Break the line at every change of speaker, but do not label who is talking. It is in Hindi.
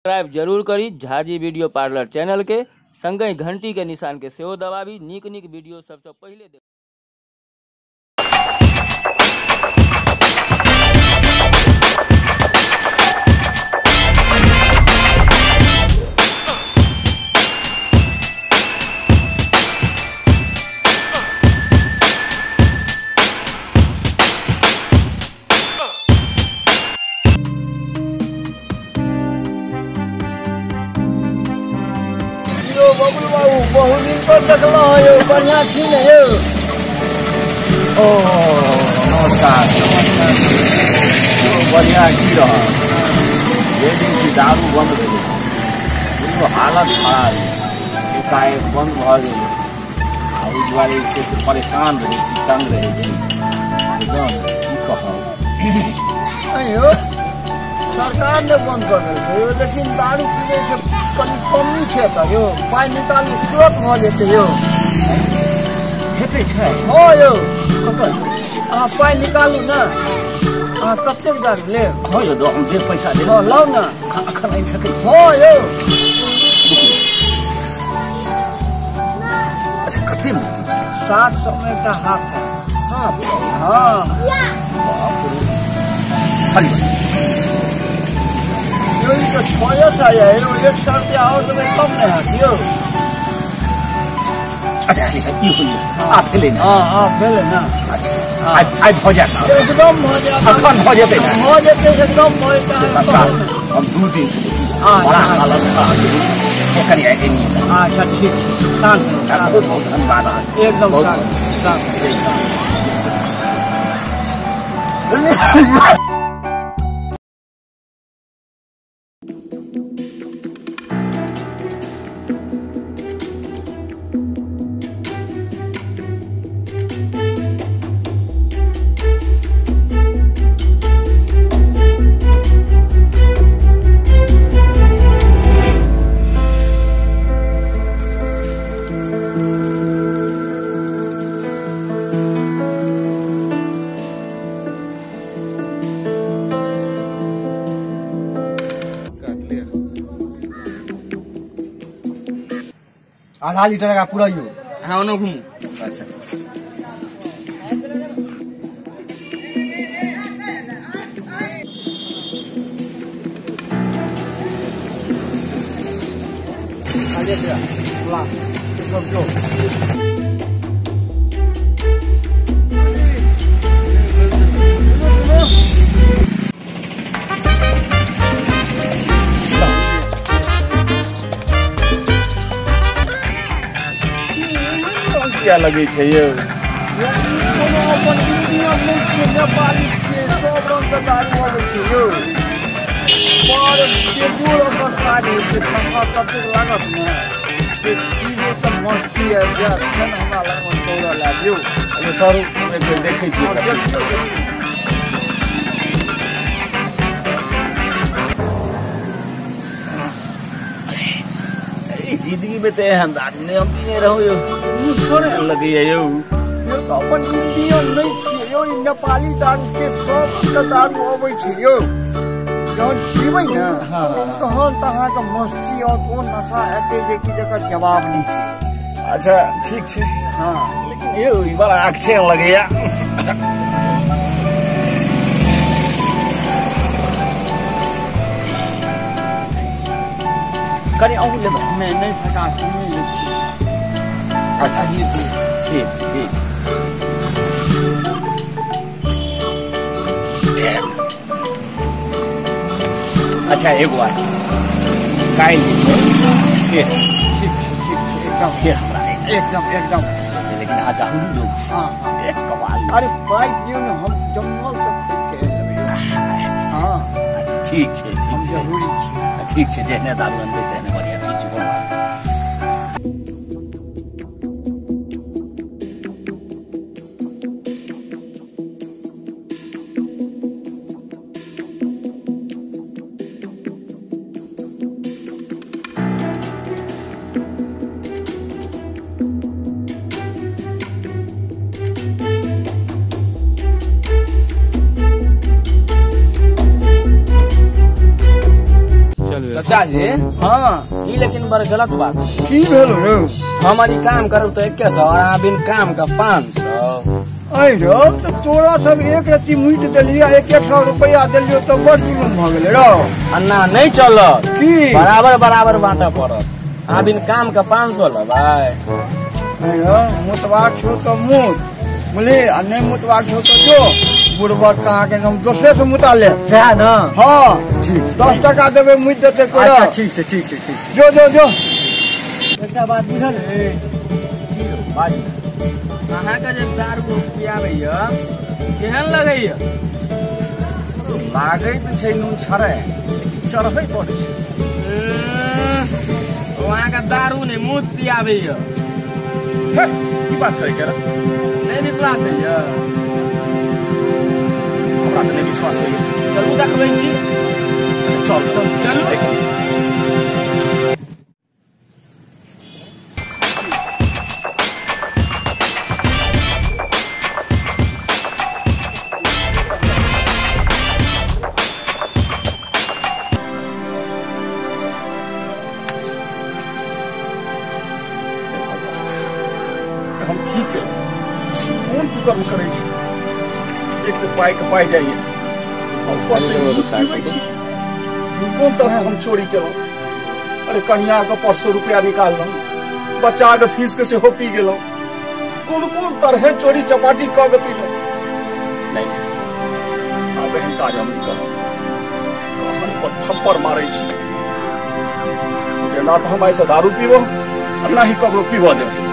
सब्सक्राइब जरूर करी झाजी वीडियो पार्लर चैनल के संगे घंटी के निशान के सेहो दबावी नीक नीक वीडियो सबसे पहले देख।
बबलू बाबू बहुत दिन पर देखलो हो बढ़िया छी ने यो।
ओ नमस्कार बढ़िया छी रहा ये दिन से दारू बंद हो गई हालत खराब एकाएक बंद भ गई उस दुआरे से परेशान रहे तंग रहे एकदम की
कहब सरकार ने बंद कर दिल्कै लेकिन दारू पीने से कनी कमी छै त यो पाई निकालू तुरंत भ जेतै यो
हेतै छै
हो यो अहाँ पाई निकालू न अहाँ कतेक दारू लेब
हो यो दो हम जे पैसा दे
हो लौ न
अखन आनि सकै छी
हो यो
अच्छा कते
700 में का हाथ है
700
हाँ तो छोया सा है यो 1 साल के और तो कम नहीं है यो।
अच्छा ठीक है ये हुई आप ले ना
हां पहले ना
अच्छा आज हो जाता
एकदम हो जाता
अखन हो जेतै ना
हो जेतै एकदम हो जाता
सरकार हम 2 दिन से बड़ा हालत खराब है करिए आगे नहीं
अच्छा ठीक शांत
बहुत बहुत धन्यवाद
एकदम शांत
आधा लीटर का पूरा यो
हाँ न घूमू
अच्छा क्या लगे छे ये
कोनो अपन इंडिया में के नेपाली के सब रंग के दारू आबै छै यो पर के पूरा सरकारी के पंखा तक लागत ने के चीजे सब मस्ती है जा खन हमरा लगन तोरा लागियो
अरे चारू एक बेर देखै छी जिंदगी में तो एहन दारू ने हम पीने रहो यो छोड़े लगे यो
यो तो अपन इंडिया नहीं छै यो नेपाली दारू के सब के दारू आबै छै यो जहन पीबै ना तहन तहाँ के मस्ती और कोन नशा एते जे कि जकर जवाब नहीं छै।
अच्छा ठीक छे
हाँ
लेकिन यो ई बड़ा आँखे लगे या कनी आउ ले
मैं नहीं सका सुनी
अच्छा ठीक ठीक अच्छा एक बार काल
एकदम
लेकिन आज हम लोग
हाँ
एक कमाल
अरे भाई क्यों ना हम जंगल से खुद के लेबै हाँ
अच्छा ठीक है
हम जरूरी
ठीक है जेने दारू अंदर तेने बढ़िया चीज बोला चाचा जी
हाँ
ई लेकिन बड़ गलत बात
की भेल रे
हमारी काम करब तो 100 और अहाँ बिन काम का 500
अरे तो तोरा सब एक रत्ती मुइट देलिया 100 रुपया देलियो तो बड़ जुलुम भ गेलै रो
अन्ना नहीं चलत
की
बराबर बराबर बांटा पड़त अहाँ बिन काम का 500 लेबै
अरे मुतवा छो तो मुत बोले आ नहीं मुतवा छो तो जो बुढ़वा कहाँ के हम दोसरे से मुता ले
सएह न
हाँ 10 टका देवे मुइत देते कोई
अच्छा ठीक छै ठीक छै ठीक
जो जो जो
एकटा बात बुझल अछि
अहाँ के जे दारू पियाबैया केहन लगैया
लागै तो छै नून छड़े चढ़बै पड़ै छै
वहाँ का दारू ने मुँह पियाबैया
की बात करै छै
नहीं विश्वास है ये
हमरा तऽ नहीं विश्वास होइए
चलू देखबै छी
चल चल हम की करी कोन कुकर्म करै छी एक तो पाई के पाई जाइए और ऊपर से पीबै छी कोन तरह हम चोरी केलहुँ अरे कन्या के 500 रुपया निकाललहुँ बच्चा के फीस के सेहो पी गेलहुँ कोन कोन तरह चोरी चपाटी कऽ के पीलहुँ नहीं आब एहन काज हम नहीं करब हम पर थप्पड़ मारै छी जेना तऽ हम ऐसे दारू पीबो आ ना ही ककरो पीबऽ देबै